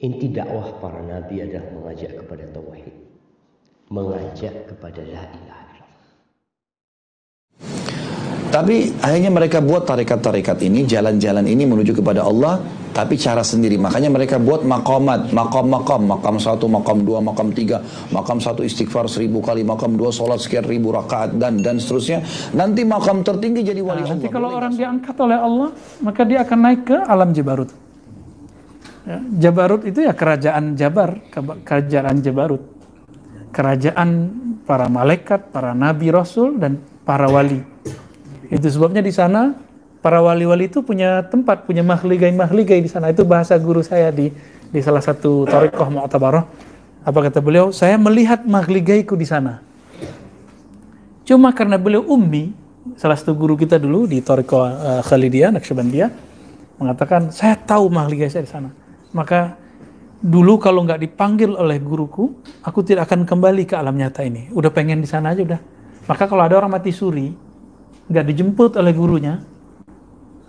Inti dakwah para nabi adalah mengajak kepada tauhid, mengajak kepada la ilaha illallah. Tapi akhirnya mereka buat tarekat-tarekat ini, jalan-jalan ini menuju kepada Allah, tapi cara sendiri. Makanya mereka buat maqamat, makam 1, makam 2, makam 3, makam 1 istighfar 1000 kali, makam 2 sholat sekian ribu rakaat, dan seterusnya. Nanti makam tertinggi jadi wali Allah. Nanti kalau orang diangkat oleh Allah, maka dia akan naik ke alam Jabarut. Ya, Jabarut itu ya kerajaan Jabar, kerajaan Jabarut. Kerajaan para malaikat, para nabi, rasul, dan para wali. Itu sebabnya di sana para wali-wali itu punya tempat, punya mahligai di sana. Itu bahasa guru saya di salah satu thariqah mu'tabarah. Apa kata beliau? Saya melihat mahligaiku di sana. Cuma karena beliau ummi, salah satu guru kita dulu di thariqah Khalidiyah, Naqsyabandiyah, mengatakan saya tahu mahligai saya di sana. Maka dulu kalau nggak dipanggil oleh guruku, aku tidak akan kembali ke alam nyata ini. Udah pengen di sana aja udah. Maka kalau ada orang mati suri, nggak dijemput oleh gurunya,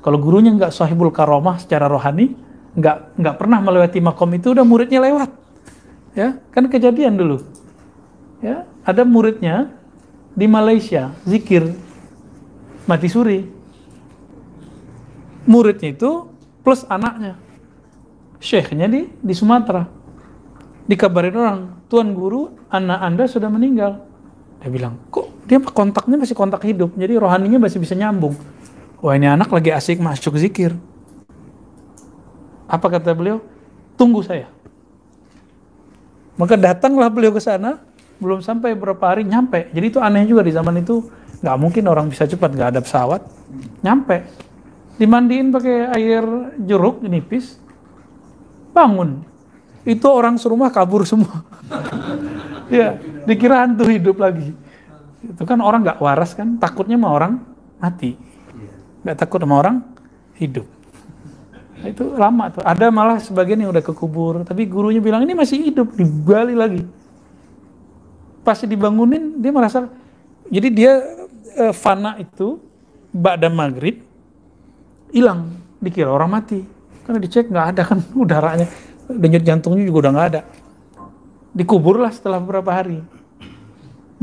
kalau gurunya nggak sahibul karomah secara rohani, nggak pernah melewati makom itu, udah muridnya lewat, ya kan kejadian dulu, ya ada muridnya di Malaysia zikir mati suri, muridnya itu plus anaknya, syekhnya di Sumatera, dikabarin orang, tuan guru anak anda sudah meninggal. Dia bilang, kok dia kontaknya masih kontak hidup, jadi rohaninya masih bisa nyambung. Wah, ini anak lagi asik masuk zikir. Apa kata beliau? Tunggu saya. Maka datanglah beliau ke sana, belum sampai berapa hari nyampe. Jadi itu aneh juga di zaman itu, nggak mungkin orang bisa cepat, nggak ada pesawat. Nyampe, dimandiin pakai air jeruk nipis, bangun. Itu orang serumah kabur semua. Ya, dikira hantu hidup lagi. Itu kan orang nggak waras kan, takutnya sama orang mati, nggak takut sama orang hidup. Nah, itu lama tuh. Ada malah sebagian yang udah kekubur, tapi gurunya bilang ini masih hidup, digali lagi. Pas dibangunin dia merasa, jadi dia fana itu ba'da maghrib hilang, dikira orang mati. Karena dicek nggak ada kan udaranya, denyut jantungnya juga udah nggak ada. Dikuburlah setelah beberapa hari.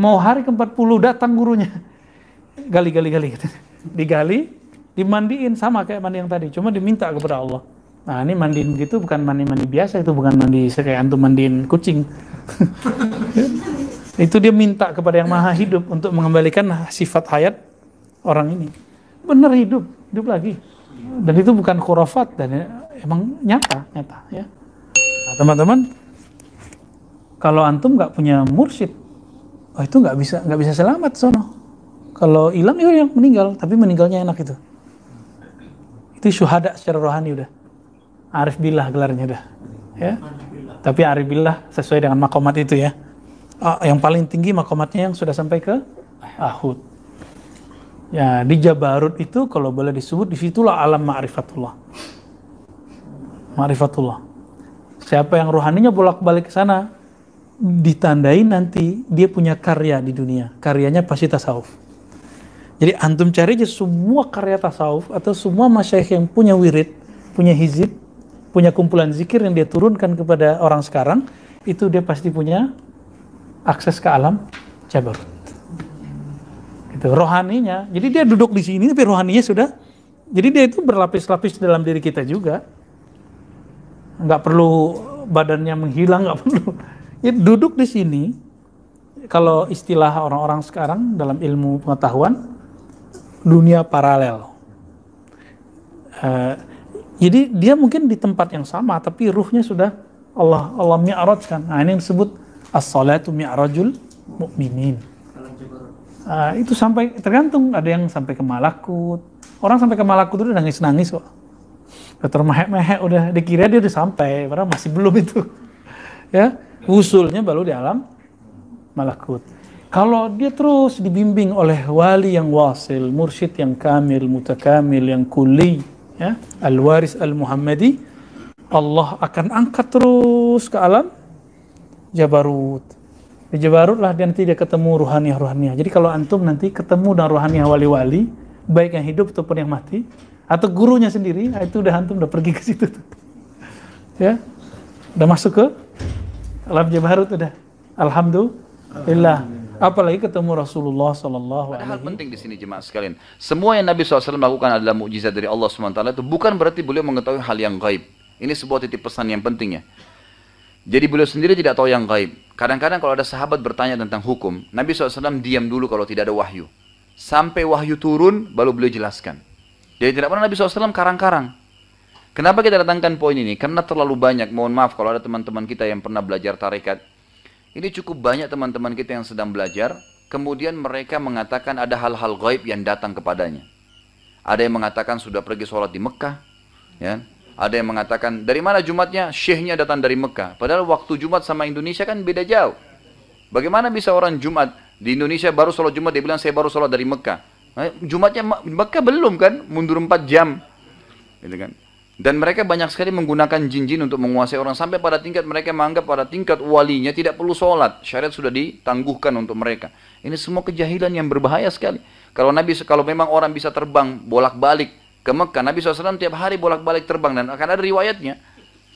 Mau hari ke-40 datang gurunya. Gali. Digali, dimandiin sama kayak mandi yang tadi. Cuma diminta kepada Allah. Nah ini mandiin begitu bukan mandi biasa. Itu bukan mandi kayak antum mandiin kucing. Itu dia minta kepada yang maha hidup untuk mengembalikan sifat hayat orang ini. Benar hidup lagi. Dan itu bukan khurafat. Dan emang nyata ya. Nah, teman-teman, kalau antum nggak punya mursyid, itu nggak bisa selamat sono. Kalau hilang ya yang meninggal, tapi meninggalnya enak itu. Itu syuhada secara rohani udah. Arif billah gelarnya udah. Ya. Tapi arif billah sesuai dengan makomat itu ya. Yang paling tinggi makomatnya yang sudah sampai ke ahud. Ya, di Jabarut itu kalau boleh disebut disitulah alam ma'rifatullah. Ma'rifatullah. Siapa yang rohaninya bolak-balik ke sana, ditandai nanti dia punya karya di dunia. Karyanya pasti tasawuf. Jadi antum cari aja semua karya tasawuf atau semua masyayikh yang punya wirid, punya hizib, punya kumpulan zikir yang dia turunkan kepada orang sekarang, itu dia pasti punya akses ke alam Jabarut. Gitu, rohaninya. Jadi dia duduk di sini tapi rohaninya sudah. Jadi dia itu berlapis-lapis dalam diri kita juga. Nggak perlu badannya menghilang, nggak perlu. Ya, duduk di sini, kalau istilah orang-orang sekarang dalam ilmu pengetahuan, dunia paralel. Jadi dia mungkin di tempat yang sama, tapi ruhnya sudah Allah mi'rajkan. Nah ini yang disebut as-salatu mi'rajul mu'minin. Itu sampai, tergantung, ada yang sampai ke malakut. Orang sampai ke malakut udah nangis-nangis kok. Termehek-mehek udah dikira dia udah sampai, padahal masih belum itu. Ya, usulnya baru di alam malakut. Kalau dia terus dibimbing oleh wali yang wasil, mursyid yang kamil, mutakamil, yang kulli, ya, al-waris al-muhammadi, Allah akan angkat terus ke alam Jabarut. Di Jabarut lah dia nanti dia ketemu ruhaniyah. Jadi kalau antum nanti ketemu dengan ruhaniyah wali-wali, baik yang hidup ataupun yang mati, atau gurunya sendiri, itu udah antum udah pergi ke situ. Ya. Udah masuk ke alam jabarut udah. Alhamdulillah. Apalagi ketemu Rasulullah Sallallahu Alaihi Padahal penting di sini jemaah sekalian. Semua yang Nabi SAW lakukan adalah mukjizat dari Allah SWT. Itu bukan berarti beliau mengetahui hal yang gaib. Ini sebuah titip pesan yang penting ya. Jadi beliau sendiri tidak tahu yang gaib. Kadang-kadang kalau ada sahabat bertanya tentang hukum, Nabi SAW diam dulu kalau tidak ada wahyu. Sampai wahyu turun, baru beliau jelaskan. Jadi tidak pernah Nabi SAW karang-karang. Kenapa kita datangkan poin ini? Karena terlalu banyak, mohon maaf kalau ada teman-teman kita yang pernah belajar tarekat. Ini cukup banyak teman-teman kita yang sedang belajar, kemudian mereka mengatakan ada hal-hal gaib yang datang kepadanya. Ada yang mengatakan sudah pergi sholat di Mekah, ya. Ada yang mengatakan dari mana Jumatnya? Syekhnya datang dari Mekah. Padahal waktu Jumat sama Indonesia kan beda jauh. Bagaimana bisa orang Jumat di Indonesia baru sholat Jumat, dia bilang saya baru sholat dari Mekah. Jumatnya Mekah belum kan, mundur 4 jam, gitu kan. Dan mereka banyak sekali menggunakan jin-jin untuk menguasai orang. Sampai pada tingkat mereka menganggap pada tingkat walinya tidak perlu sholat. Syariat sudah ditangguhkan untuk mereka. Ini semua kejahilan yang berbahaya sekali. Kalau memang orang bisa terbang bolak-balik ke Mekah, Nabi SAW tiap hari bolak-balik terbang. Dan akan ada riwayatnya.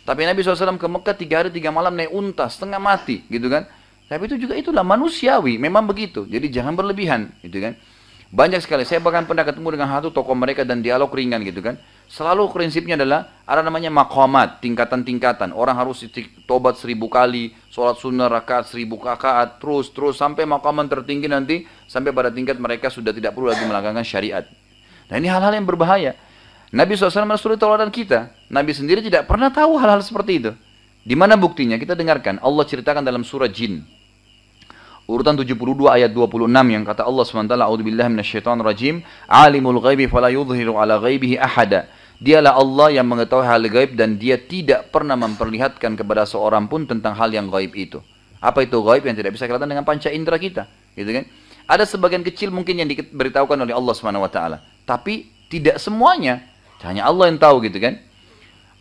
Tapi Nabi SAW ke Mekah 3 hari 3 malam naik unta, setengah mati. Gitu kan. Tapi itu juga itulah manusiawi. Memang begitu. Jadi jangan berlebihan. Gitu kan. Banyak sekali. Saya bahkan pernah ketemu dengan satu tokoh mereka dan dialog ringan gitu kan. Selalu prinsipnya adalah ada namanya maqamat, tingkatan-tingkatan. Orang harus tobat 1000 kali, sholat sunnah rakaat 1000 rakaat, terus sampai maqaman tertinggi nanti sampai pada tingkat mereka sudah tidak perlu lagi melanggar syariat. Nah ini hal-hal yang berbahaya. Nabi SAW menasuri tauladan kita. Nabi sendiri tidak pernah tahu hal-hal seperti itu. Di mana buktinya? Kita dengarkan. Allah ceritakan dalam surah Jin. Urutan 72 ayat 26 yang kata Allah SWT, A'udzubillahi minasyaitonirrajim, Alimul ghaibi fala yudhiru ala ghaibihi ahada. Dialah Allah yang mengetahui hal gaib dan dia tidak pernah memperlihatkan kepada seorang pun tentang hal yang gaib itu. Apa itu gaib yang tidak bisa kelihatan dengan panca indera kita, gitu kan? Ada sebagian kecil mungkin yang diberitahukan oleh Allah SWT, tapi tidak semuanya. Hanya Allah yang tahu, gitu kan?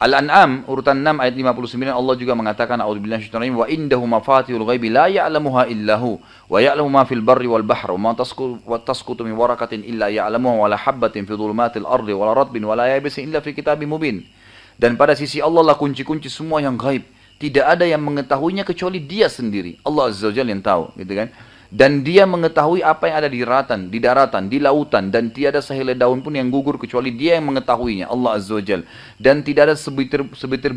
Al-An'am urutan 6 ayat 59 Allah juga mengatakan a'udzubillahi minasyaitonir rajim wa indahu mafatihul ghaibi la ya'lamuha illahu wa ya'lamu ma fil barri wal bahri wa ma tasqutu min waraqatin illa ya'lamuha wa la habatin fi dhulumatil ardi wa la ratbin wa la yabisin illa fi kitabim mubin. Dan pada sisi Allah lah kunci-kunci semua yang gaib. Tidak ada yang mengetahuinya kecuali Dia sendiri. Allah Azza wa Jalla yang tahu, gitu kan? Dan Dia mengetahui apa yang ada di daratan, di lautan, dan tiada sehelai daun pun yang gugur kecuali Dia yang mengetahuinya, Allah Azza wa Jalla. Dan tidak ada sebutir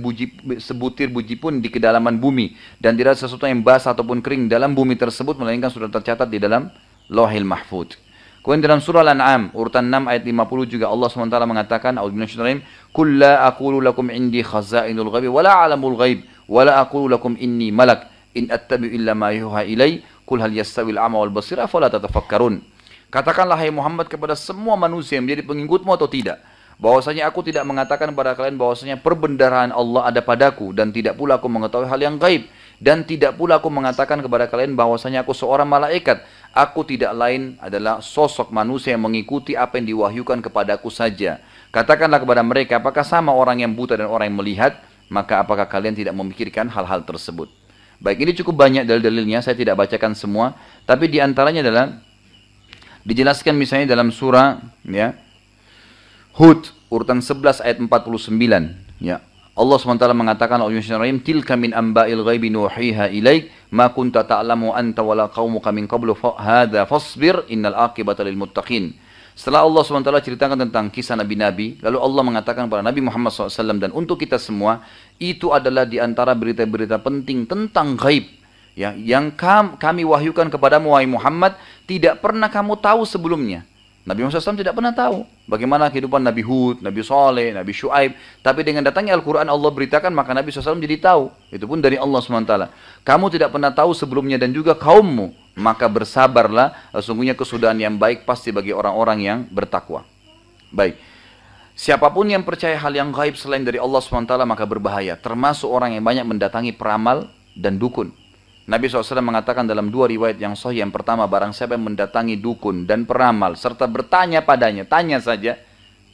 buji pun di kedalaman bumi, dan tidak ada sesuatu yang basah ataupun kering dalam bumi tersebut melainkan sudah tercatat di dalam Lauhil Mahfuz. Kemudian dalam surah Al-An'am urutan 6 ayat 50 juga Allah SWT mengatakan, a'udzubillahi qul la aqulu lakum indi khazainul ghaibi wa la a'lamul ghaib wa la aqulu lakum inni malak in attabi'u illa ma yuha ilai qul hal yastawil a'ma wal basir afala tatafakkarun. Katakanlah hai Muhammad kepada semua manusia yang menjadi pengikutmu atau tidak, bahwasanya aku tidak mengatakan kepada kalian bahwasanya perbendaharaan Allah ada padaku, dan tidak pula aku mengetahui hal yang gaib, dan tidak pula aku mengatakan kepada kalian bahwasanya aku seorang malaikat. Aku tidak lain adalah sosok manusia yang mengikuti apa yang diwahyukan kepadaku saja. Katakanlah kepada mereka, apakah sama orang yang buta dan orang yang melihat? Maka apakah kalian tidak memikirkan hal-hal tersebut? Baik, ini cukup banyak dalil-dalilnya, saya tidak bacakan semua, tapi diantaranya adalah dijelaskan misalnya dalam surah ya, Hud urutan 11 ayat 49 ya. Allah SWT mengatakan, tilka min amba'il ghaibi nuhiha ilaik ma kunta ta'lamu anta wala qaumuka min qablu hadza fasbir innal aqibata lil muttaqin. Setelah Allah SWT ceritakan tentang kisah nabi-nabi, lalu Allah mengatakan kepada Nabi Muhammad SAW dan untuk kita semua, itu adalah di antara berita-berita penting tentang gaib ya, yang kami wahyukan kepadamu wahai Muhammad, tidak pernah kamu tahu sebelumnya. Nabi Muhammad SAW tidak pernah tahu bagaimana kehidupan Nabi Hud, Nabi Saleh, Nabi Shu'aib. Tapi dengan datangnya Al-Quran Allah beritakan, maka Nabi SAW jadi tahu. Itu pun dari Allah SWT. Kamu tidak pernah tahu sebelumnya dan juga kaummu. Maka bersabarlah, sesungguhnya kesudahan yang baik pasti bagi orang-orang yang bertakwa. Baik. Siapapun yang percaya hal yang gaib selain dari Allah SWT maka berbahaya. Termasuk orang yang banyak mendatangi peramal dan dukun. Nabi SAW mengatakan dalam 2 riwayat yang sahih, yang pertama, barang siapa yang mendatangi dukun dan peramal serta bertanya padanya, tanya saja,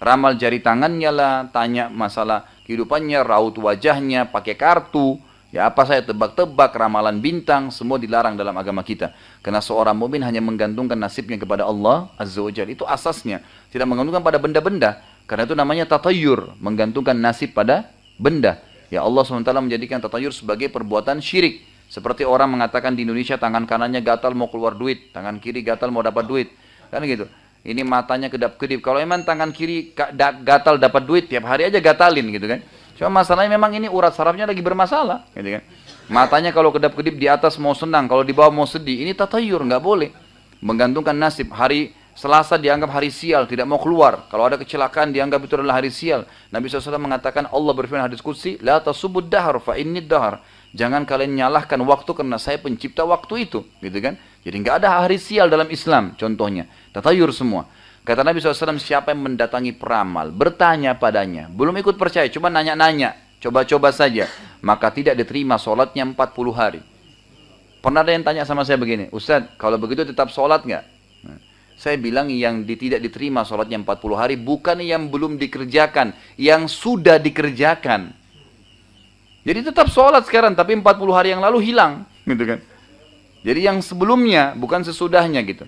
ramal jari tangannya lah, tanya masalah kehidupannya, raut wajahnya, pakai kartu, ya apa saya tebak-tebak, ramalan bintang, semua dilarang dalam agama kita. Karena seorang mukmin hanya menggantungkan nasibnya kepada Allah Azza wa Jalla, itu asasnya, tidak menggantungkan pada benda-benda, karena itu namanya tatayyur, menggantungkan nasib pada benda. Ya Allah SWT menjadikan tatayur sebagai perbuatan syirik. Seperti orang mengatakan di Indonesia tangan kanannya gatal mau keluar duit, tangan kiri gatal mau dapat duit. Kan gitu. Ini matanya kedap-kedip. Kalau memang tangan kiri gatal dapat duit, tiap hari aja gatalin gitu kan. Cuma masalahnya memang ini urat sarafnya lagi bermasalah gitu kan. Matanya kalau kedap-kedip di atas mau senang, kalau di bawah mau sedih. Ini tatayur, nggak boleh. Menggantungkan nasib. Hari Selasa dianggap hari sial, tidak mau keluar. Kalau ada kecelakaan dianggap itu adalah hari sial. Nabi SAW mengatakan, Allah berfirman hadis qudsi, la tasubud dahar fa inni dahar. Jangan kalian nyalahkan waktu karena saya pencipta waktu itu, gitu kan? Jadi nggak ada hari sial dalam Islam, contohnya. Tatayur semua. Kata Nabi SAW, siapa yang mendatangi peramal, bertanya padanya, belum ikut percaya, cuma nanya-nanya, coba-coba saja, maka tidak diterima sholatnya 40 hari. Pernah ada yang tanya sama saya begini, Ustadz, kalau begitu tetap sholat nggak? Saya bilang yang tidak diterima sholatnya 40 hari bukan yang belum dikerjakan, yang sudah dikerjakan. Jadi tetap sholat sekarang, tapi 40 hari yang lalu hilang, gitu kan? Jadi yang sebelumnya, bukan sesudahnya gitu.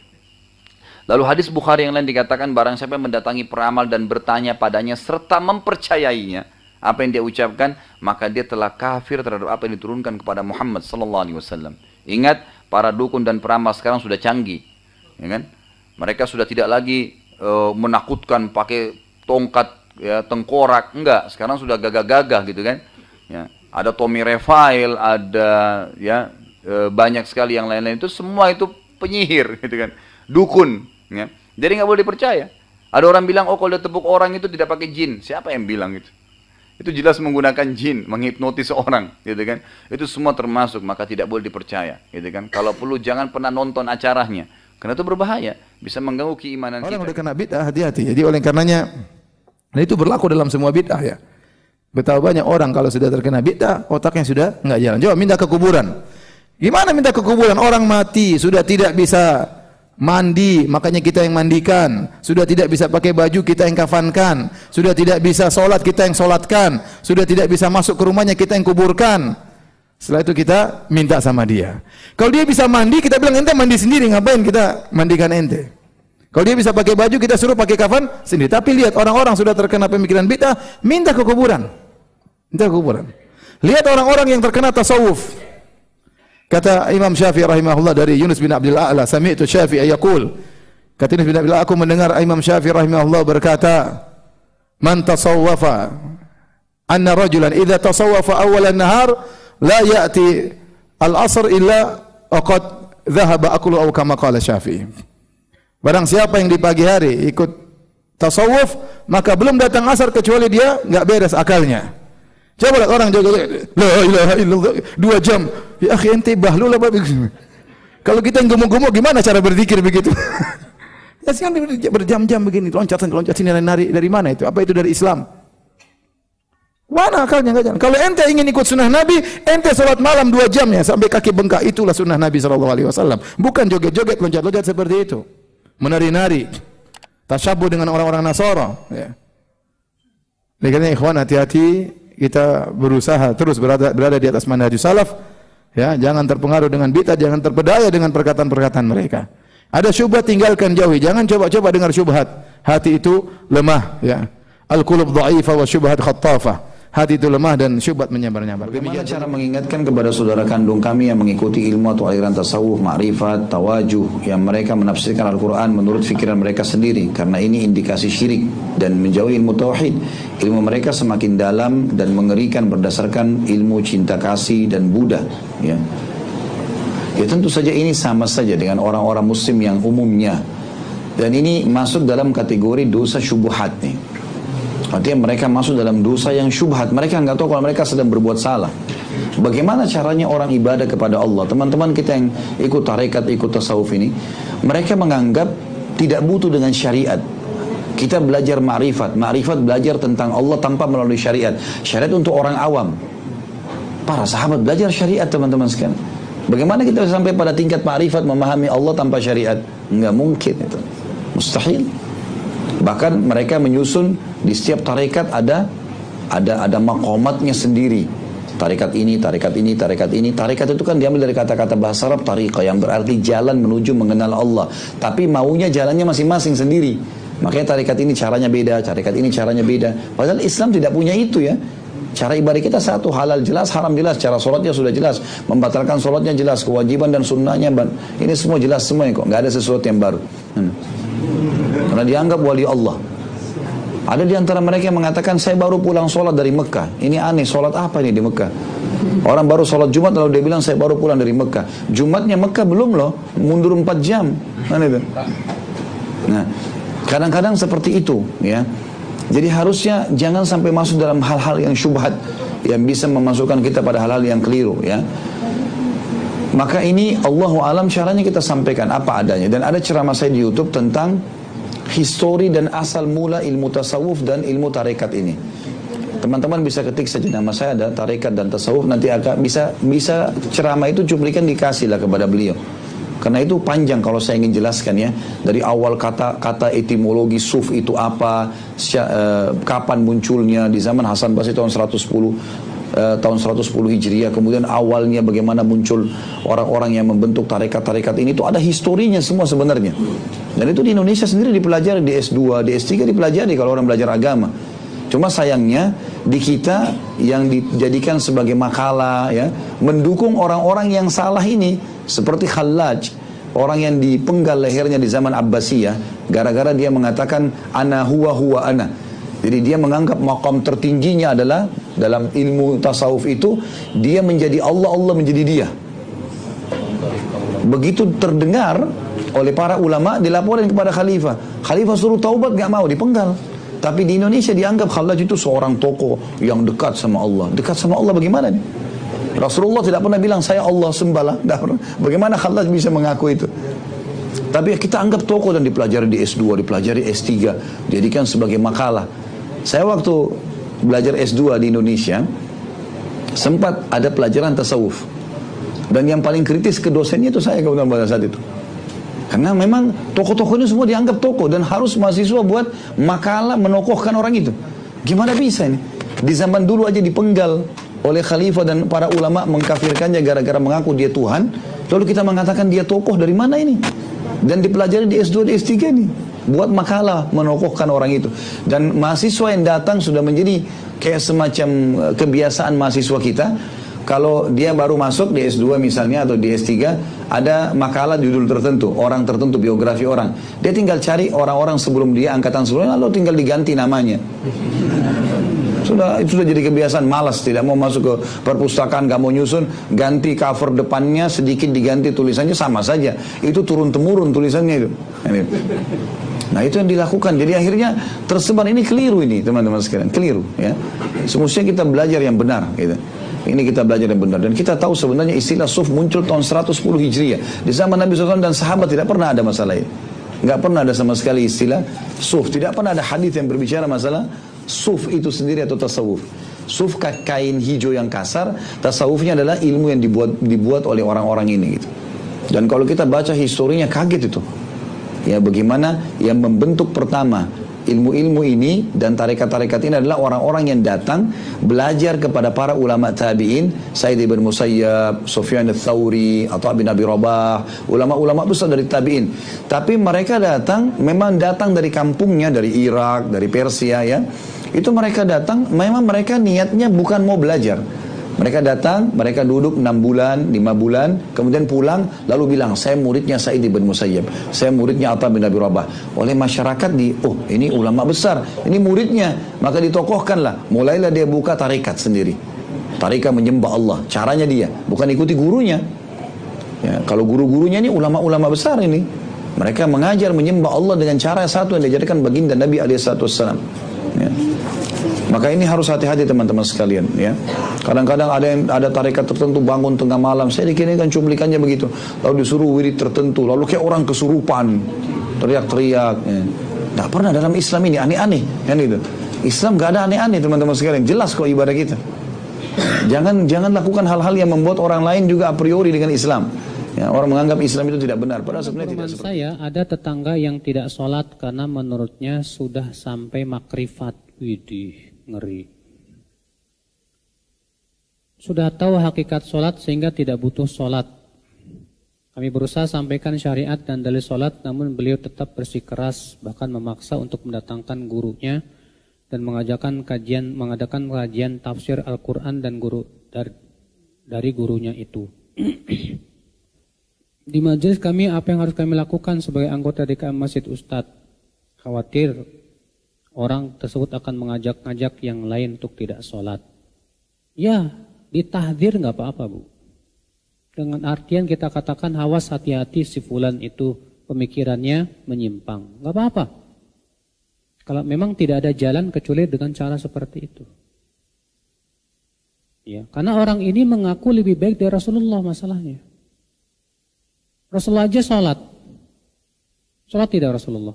Lalu hadis Bukhari yang lain dikatakan, barang siapa yang mendatangi peramal dan bertanya padanya serta mempercayainya apa yang dia ucapkan, maka dia telah kafir terhadap apa yang diturunkan kepada Muhammad SAW. Ingat, para dukun dan peramal sekarang sudah canggih, ya kan? Mereka sudah tidak lagi menakutkan pakai tongkat ya, tengkorak, enggak. Sekarang sudah gagah-gagah gitu kan. Ya, ada Tommy Refail, ada ya banyak sekali yang lain-lain itu semua itu penyihir gitu kan, dukun. Ya. Jadi nggak boleh dipercaya. Ada orang bilang, oh kalau dia tepuk orang itu tidak pakai jin. Siapa yang bilang itu? Itu jelas menggunakan jin, menghipnotis orang, gitu kan? Itu semua termasuk, maka tidak boleh dipercaya, gitu kan? Kalau perlu jangan pernah nonton acaranya. Karena itu berbahaya, bisa mengganggu keimanan kita. Orang udah kena bid'ah, hati-hati. Jadi oleh karenanya, nah itu berlaku dalam semua bid'ah ya. Betapa banyak orang kalau sudah terkena bid'ah, otaknya sudah nggak jalan. Coba minta ke kuburan. Gimana minta ke kuburan? Orang mati, sudah tidak bisa mandi, makanya kita yang mandikan. Sudah tidak bisa pakai baju, kita yang kafankan. Sudah tidak bisa sholat, kita yang sholatkan. Sudah tidak bisa masuk ke rumahnya, kita yang kuburkan. Setelah itu kita minta sama dia. Kalau dia bisa mandi, kita bilang ente mandi sendiri, ngapain kita mandikan ente? Kalau dia bisa pakai baju, kita suruh pakai kafan sendiri. Tapi lihat orang-orang sudah terkena pemikiran bid'ah, minta ke kuburan. Minta ke kuburan. Lihat orang-orang yang terkena tasawuf. Kata Imam Syafi'i rahimahullah dari Yunus bin Abdul A'la, sami'tu Syafi'i yaqul. Kata Yunus bin Abdul A'la, aku mendengar Imam Syafi'i rahimahullah berkata, man tasawwafa anna rajulan idza tasawwafa awwal an-nahar la ya'ti al-asr illa waqad dhahaba aklu aw kama qala Syafi'i. Barang siapa yang di pagi hari ikut tasawuf, maka belum datang asar kecuali dia enggak beres akalnya. Coba lihat orang jaga la ilaha illallah 2 jam. Ya akhi ente bahlul apa begitu. Kalau kita yang gemuk-gemuk gimana cara berzikir begitu? Ya sekarang berjam-jam begini, loncat sini nari dari mana itu? Apa itu dari Islam? Mana akalnya enggak jalan. Kalau ente ingin ikut sunnah Nabi, ente salat malam 2 jam ya sampai kaki bengkak, itulah sunnah Nabi SAW. Bukan joget-joget, loncat-loncat seperti itu, menari-nari, tasyabuh dengan orang-orang Nasara. Ya. Karena ikhwan hati-hati, kita berusaha terus berada di atas manhajus salaf. Ya, jangan terpengaruh dengan bid'ah, jangan terpedaya dengan perkataan-perkataan mereka. Ada syubhat tinggalkan jauhi, jangan coba-coba dengar syubhat. Hati itu lemah. Ya. Al-qulub dha'ifa wa syubhat khattafah. Hati itu lemah dan syubhat menyebar-nyebar. Bagaimana cara mengingatkan kepada saudara kandung kami yang mengikuti ilmu atau aliran tasawuf, ma'rifat, tawajuh, yang mereka menafsirkan Al-Quran menurut fikiran mereka sendiri, karena ini indikasi syirik dan menjauhi ilmu tauhid. Ilmu mereka semakin dalam dan mengerikan berdasarkan ilmu cinta kasih dan Buddha. Ya, tentu saja ini sama saja dengan orang-orang muslim yang umumnya, dan ini masuk dalam kategori dosa syubhat nih. Artinya mereka masuk dalam dosa yang syubhat. Mereka nggak tahu kalau mereka sedang berbuat salah. Bagaimana caranya orang ibadah kepada Allah? Teman-teman kita yang ikut tarekat, ikut tasawuf ini, mereka menganggap tidak butuh dengan syariat. Kita belajar ma'rifat. Ma'rifat belajar tentang Allah tanpa melalui syariat. Syariat untuk orang awam. Para sahabat belajar syariat, teman-teman sekalian. Bagaimana kita sampai pada tingkat ma'rifat memahami Allah tanpa syariat? Nggak mungkin itu. Mustahil. Bahkan mereka menyusun di setiap tarekat ada maqamatnya sendiri. Tarekat ini, tarekat ini, tarekat ini. Tarekat itu kan diambil dari kata-kata bahasa Arab tariqah, yang berarti jalan menuju mengenal Allah. Tapi maunya jalannya masing-masing sendiri. Makanya tarekat ini caranya beda, tarekat ini caranya beda. Padahal Islam tidak punya itu ya. Cara ibadah kita satu, halal jelas, haram jelas, cara sholatnya sudah jelas, membatalkan sholatnya jelas, kewajiban dan sunnahnya, ini semua jelas semuanya kok, nggak ada sesuatu yang baru. Karena dianggap wali Allah. Ada di antara mereka yang mengatakan, saya baru pulang sholat dari Mekah. Ini aneh, sholat apa ini di Mekah? Orang baru sholat Jumat lalu dia bilang saya baru pulang dari Mekah. Jumatnya Mekah belum loh, mundur 4 jam. Nah, kadang-kadang seperti itu, ya. Jadi harusnya jangan sampai masuk dalam hal-hal yang syubhat yang bisa memasukkan kita pada hal-hal yang keliru, ya. Maka ini Allahu alam caranya kita sampaikan apa adanya. Dan ada ceramah saya di YouTube tentang histori dan asal mula ilmu tasawuf dan ilmu tarekat ini. Teman-teman bisa ketik saja nama saya, ada tarekat dan tasawuf, nanti akan bisa ceramah itu cuplikan dikasih lah kepada beliau. Karena itu panjang kalau saya ingin jelaskan, ya. Dari awal kata etimologi suf itu apa, kapan munculnya di zaman Hasan Basri tahun 110 Hijriah, kemudian awalnya bagaimana muncul orang-orang yang membentuk tarekat-tarekat ini, itu ada historinya semua sebenarnya. Dan itu di Indonesia sendiri dipelajari di S2, di S3 dipelajari kalau orang belajar agama. Cuma sayangnya di kita yang dijadikan sebagai makalah, ya, mendukung orang-orang yang salah ini. Seperti Khallaj, orang yang dipenggal lehernya di zaman Abbasiyah gara-gara dia mengatakan ana huwa ana. Jadi dia menganggap maqam tertingginya adalah dalam ilmu tasawuf itu dia menjadi Allah, Allah menjadi dia. Begitu terdengar oleh para ulama, dilaporkan kepada khalifah. Khalifah suruh taubat, gak mau, dipenggal. Tapi di Indonesia dianggap Khallaj itu seorang tokoh yang dekat sama Allah. Dekat sama Allah bagaimana nih? Rasulullah tidak pernah bilang saya Allah sembahlah. Bagaimana Khallaj bisa mengaku itu? Tapi kita anggap tokoh dan dipelajari di S2, dipelajari S3, dijadikan sebagai makalah. Saya waktu belajar S2 di Indonesia sempat ada pelajaran tasawuf. Dan yang paling kritis ke dosennya itu saya kebetulan pada saat itu. Karena memang tokoh-tokoh ini semua dianggap tokoh dan harus mahasiswa buat makalah menokohkan orang itu. Gimana bisa ini? Di zaman dulu aja dipenggal oleh khalifah dan para ulama, mengkafirkannya gara-gara mengaku dia Tuhan. Lalu kita mengatakan dia tokoh, dari mana ini? Dan dipelajari di S2, di S3 nih. Buat makalah menokohkan orang itu. Dan mahasiswa yang datang sudah menjadi kayak semacam kebiasaan mahasiswa kita. Kalau dia baru masuk di S2 misalnya atau di S3, ada makalah judul tertentu, orang tertentu, biografi orang. Dia tinggal cari orang-orang sebelum dia, angkatan sebelumnya, lalu tinggal diganti namanya. Itu sudah jadi kebiasaan, malas, tidak mau masuk ke perpustakaan, gak mau nyusun, ganti cover depannya, sedikit diganti tulisannya, sama saja. Itu turun-temurun tulisannya itu. Nah itu yang dilakukan. Jadi akhirnya tersebar, ini keliru ini teman-teman sekalian, keliru, ya. Semestinya kita belajar yang benar, gitu. Ini kita belajar yang benar. Dan kita tahu sebenarnya istilah suf muncul tahun 110 Hijriah. Di zaman Nabi SAW dan sahabat tidak pernah ada masalah ini. Nggak pernah ada sama sekali istilah suf. Tidak pernah ada hadis yang berbicara masalah suf itu sendiri atau tasawuf. Suf kain hijau yang kasar, tasawufnya adalah ilmu yang dibuat oleh orang-orang ini, gitu. Dan kalau kita baca historinya kaget itu. Ya, bagaimana yang membentuk pertama ilmu-ilmu ini dan tarekat-tarekat ini adalah orang-orang yang datang belajar kepada para ulama tabi'in, Sa'id ibn Musayyab, Sufyan ats-Tsauri, Atha bin Abi Rabah, ulama-ulama besar dari tabi'in. Tapi mereka memang datang dari kampungnya, dari Irak, dari Persia, ya. Itu mereka datang, memang mereka niatnya bukan mau belajar. Mereka datang, mereka duduk 6 bulan, 5 bulan, kemudian pulang, lalu bilang, saya muridnya Sa'id ibn Musayyab, saya muridnya Atha bin Abi Rabah. Oleh masyarakat oh ini ulama besar, ini muridnya, maka ditokohkanlah. Mulailah dia buka tarekat sendiri. Tarekat menyembah Allah, caranya dia, bukan ikuti gurunya. Ya, kalau guru-gurunya ini ulama-ulama besar ini, mereka mengajar menyembah Allah dengan cara satu yang diajarkan baginda Nabi SAW. Ya. Maka ini harus hati-hati teman-teman sekalian, ya. Kadang-kadang ada tarekat tertentu bangun tengah malam, saya dikirimkan cuplikannya begitu, lalu disuruh wirid tertentu, lalu kayak orang kesurupan, teriak-teriak. Ya. Tidak pernah dalam Islam ini, aneh-aneh, kan itu. Islam gak ada aneh-aneh teman-teman sekalian, jelas kok ibadah kita. Jangan lakukan hal-hal yang membuat orang lain juga a priori dengan Islam. Ya, orang menganggap Islam itu tidak benar, padahal sebenarnya tidak seperti itu. Saya ada tetangga yang tidak sholat karena menurutnya sudah sampai makrifat. Widih, ngeri. Sudah tahu hakikat sholat sehingga tidak butuh sholat. Kami berusaha sampaikan syariat dan dalil sholat, namun beliau tetap bersikeras, bahkan memaksa untuk mendatangkan gurunya dan mengadakan kajian tafsir Al-Quran dan dari gurunya itu. Di majelis kami, apa yang harus kami lakukan sebagai anggota DKM Masjid Ustadz? Khawatir orang tersebut akan mengajak-ngajak yang lain untuk tidak sholat. Ya, ditahdir nggak apa-apa, Bu. Dengan artian kita katakan awas, hati-hati si fulan itu pemikirannya menyimpang. Nggak apa-apa. Kalau memang tidak ada jalan kecuali dengan cara seperti itu. Ya, karena orang ini mengaku lebih baik dari Rasulullah masalahnya. Rasulullah aja sholat. Sholat tidak Rasulullah?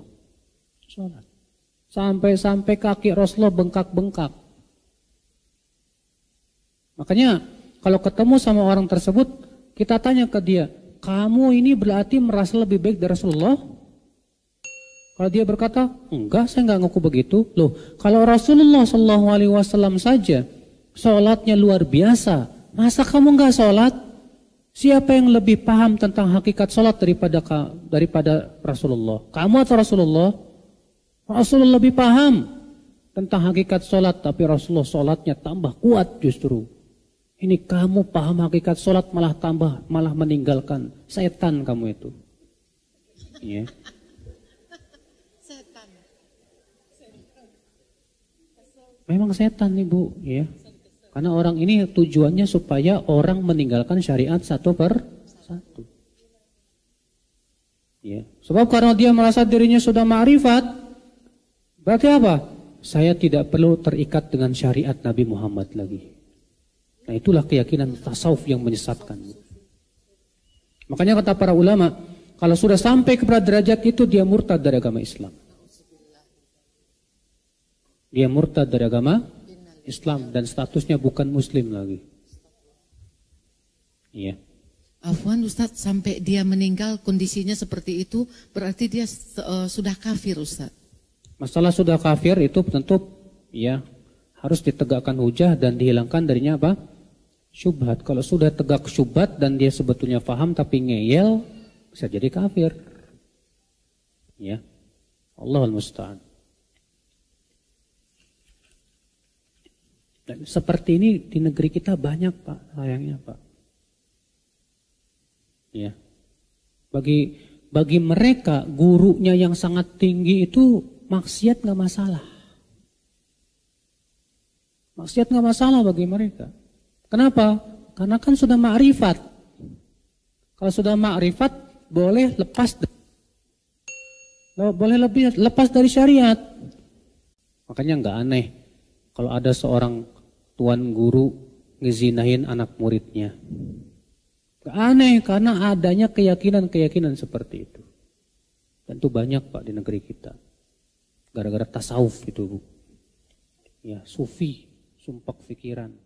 Sholat. Sampai kaki Rasulullah bengkak-bengkak. Makanya kalau ketemu sama orang tersebut, kita tanya ke dia, kamu ini berarti merasa lebih baik dari Rasulullah? Kalau dia berkata, enggak, saya enggak ngaku begitu. Loh, kalau Rasulullah SAW saja sholatnya luar biasa, masa kamu enggak sholat? Siapa yang lebih paham tentang hakikat sholat daripada Rasulullah? Kamu atau Rasulullah? Rasulullah lebih paham tentang hakikat sholat, tapi Rasulullah sholatnya tambah kuat justru. Ini kamu paham hakikat sholat malah meninggalkan. Setan kamu itu. Ya. Memang setan nih Bu, ya. Karena orang ini tujuannya supaya orang meninggalkan syariat satu per satu. Ya. Sebab karena dia merasa dirinya sudah ma'rifat, berarti apa? Saya tidak perlu terikat dengan syariat Nabi Muhammad lagi. Nah, itulah keyakinan tasawuf yang menyesatkan. Makanya kata para ulama, kalau sudah sampai kepada derajat itu, dia murtad dari agama Islam. Dia murtad dari agama Islam dan statusnya bukan muslim lagi. Iya. Afwan Ustaz, sampai dia meninggal kondisinya seperti itu, berarti dia sudah kafir Ustaz. Masalah sudah kafir itu tentu ya harus ditegakkan hujah dan dihilangkan darinya apa? Syubhat. Kalau sudah tegak syubhat dan dia sebetulnya paham tapi ngeyel, bisa jadi kafir. Ya. Allahul musta'an. Dan seperti ini di negeri kita banyak Pak, sayangnya Pak. Ya. Bagi mereka gurunya yang sangat tinggi itu maksiat nggak masalah. Maksiat nggak masalah bagi mereka. Kenapa? Karena kan sudah ma'rifat. Kalau sudah ma'rifat boleh lepas dari syariat. Makanya nggak aneh kalau ada seorang tuan guru ngezinahin anak muridnya. Nggak aneh karena adanya keyakinan-keyakinan seperti itu. Dan itu banyak Pak di negeri kita. Gara-gara tasawuf itu Bu. Ya, sufi, sumpah pikiran.